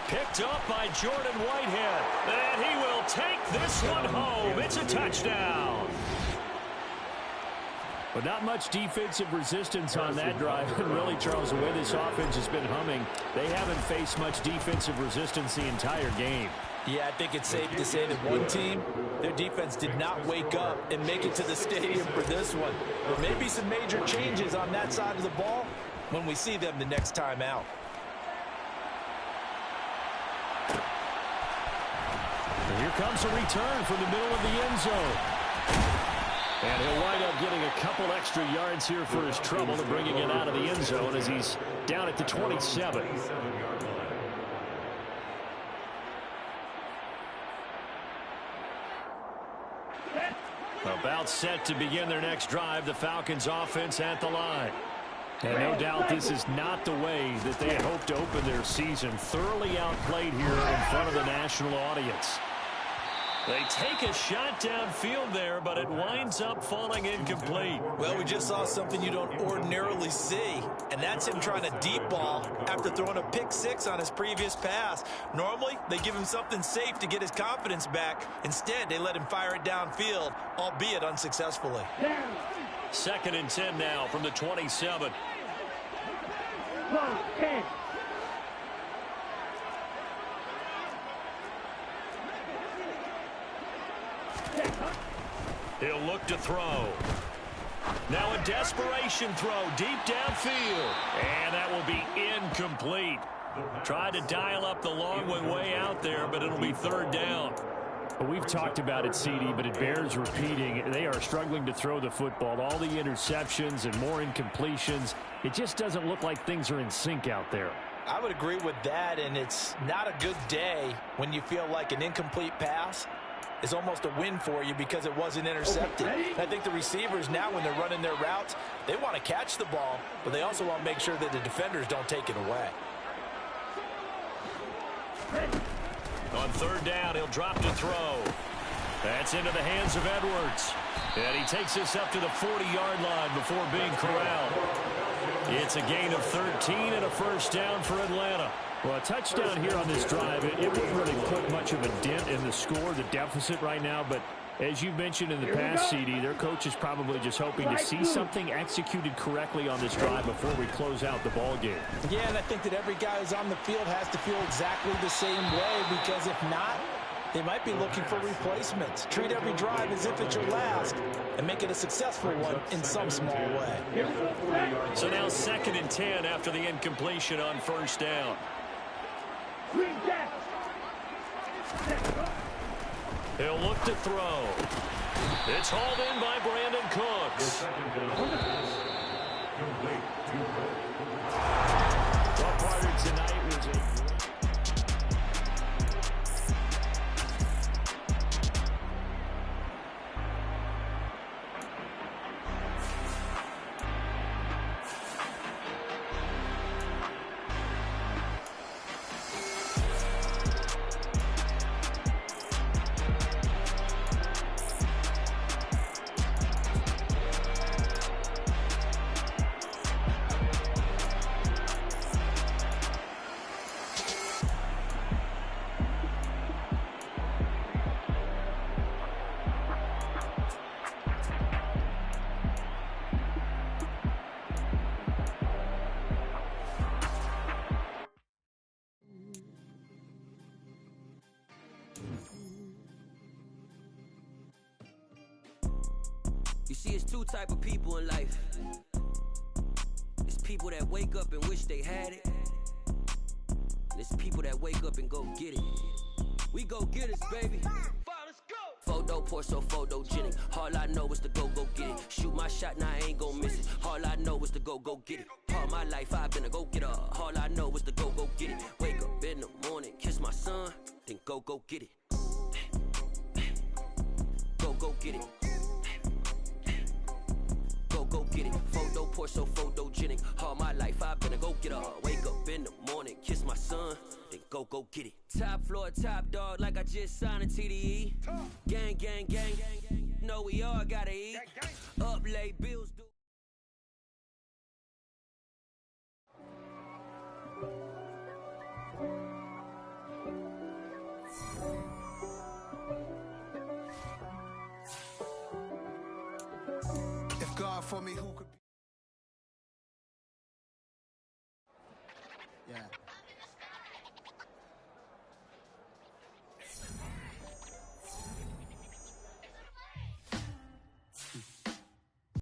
Picked up by Jordan Whitehead. And he will take this one home. It's a touchdown. But not much defensive resistance on that drive. And really, Charles, the way this offense has been humming, they haven't faced much defensive resistance the entire game. Yeah, I think it's safe to say that one team, their defense did not wake up and make it to the stadium for this one. There may be some major changes on that side of the ball when we see them the next time out. And here comes a return from the middle of the end zone. And he'll wind up getting a couple extra yards here for his trouble to bringing it out of the end zone as he's down at the 27. About set to begin their next drive, the Falcons offense at the line. And no doubt this is not the way that they had hoped to open their season. Thoroughly outplayed here in front of the national audience. They take a shot downfield there, but it winds up falling incomplete. Well, we just saw something you don't ordinarily see, and that's him trying to deep ball after throwing a pick 6 on his previous pass. Normally, they give him something safe to get his confidence back. Instead, they let him fire it downfield, albeit unsuccessfully. Second and 10 now from the 27. He'll look to throw. Now a desperation throw deep downfield. And that will be incomplete. Tried to dial up the long way out there, but it'll be third down. Well, we've talked about it, CD, but it bears repeating. They are struggling to throw the football. All the interceptions and more incompletions. It just doesn't look like things are in sync out there. I would agree with that, and it's not a good day when you feel like an incomplete pass is almost a win for you because it wasn't intercepted. I think the receivers now, when they're running their routes, they want to catch the ball, but they also want to make sure that the defenders don't take it away. On third down, he'll drop to throw. That's into the hands of Edwards. And he takes this up to the 40-yard line before being corralled. It's a gain of 13 and a first down for Atlanta. Well, a touchdown here on this drive, it wouldn't really put much of a dent in the score, the deficit right now, but as you mentioned in the past, CD, their coach is probably just hoping to see something executed correctly on this drive before we close out the ball game. Yeah, and I think that every guy who's on the field has to feel exactly the same way, because if not, they might be looking for replacements. Treat every drive as if it's your last and make it a successful one in some small way. So now 2nd and 10 after the incompletion on first down. He'll look to throw. It's hauled in by Brandon Cooks. Well, part of tonight was a... You see, it's two type of people in life. It's people that wake up and wish they had it. And it's people that wake up and go get it. We go get it, baby. Let's go. Photo poor, so photogenic. All I know is to go get it. Shoot my shot, now I ain't gon' miss it. All I know is to go get it. All my life I've been a go-getter. All I know is to go get it. Wake up in the morning, kiss my son, then go get it. Go get it. Go get it. Photo poor, so photogenic. All my life I've been a go-getter. Wake up in the morning, kiss my son, then go get it. Top floor, top dog, like I just signed a TTE. Gang, gang, gang, gang. Know we all gotta eat. Up late bills due. God for me, who could be?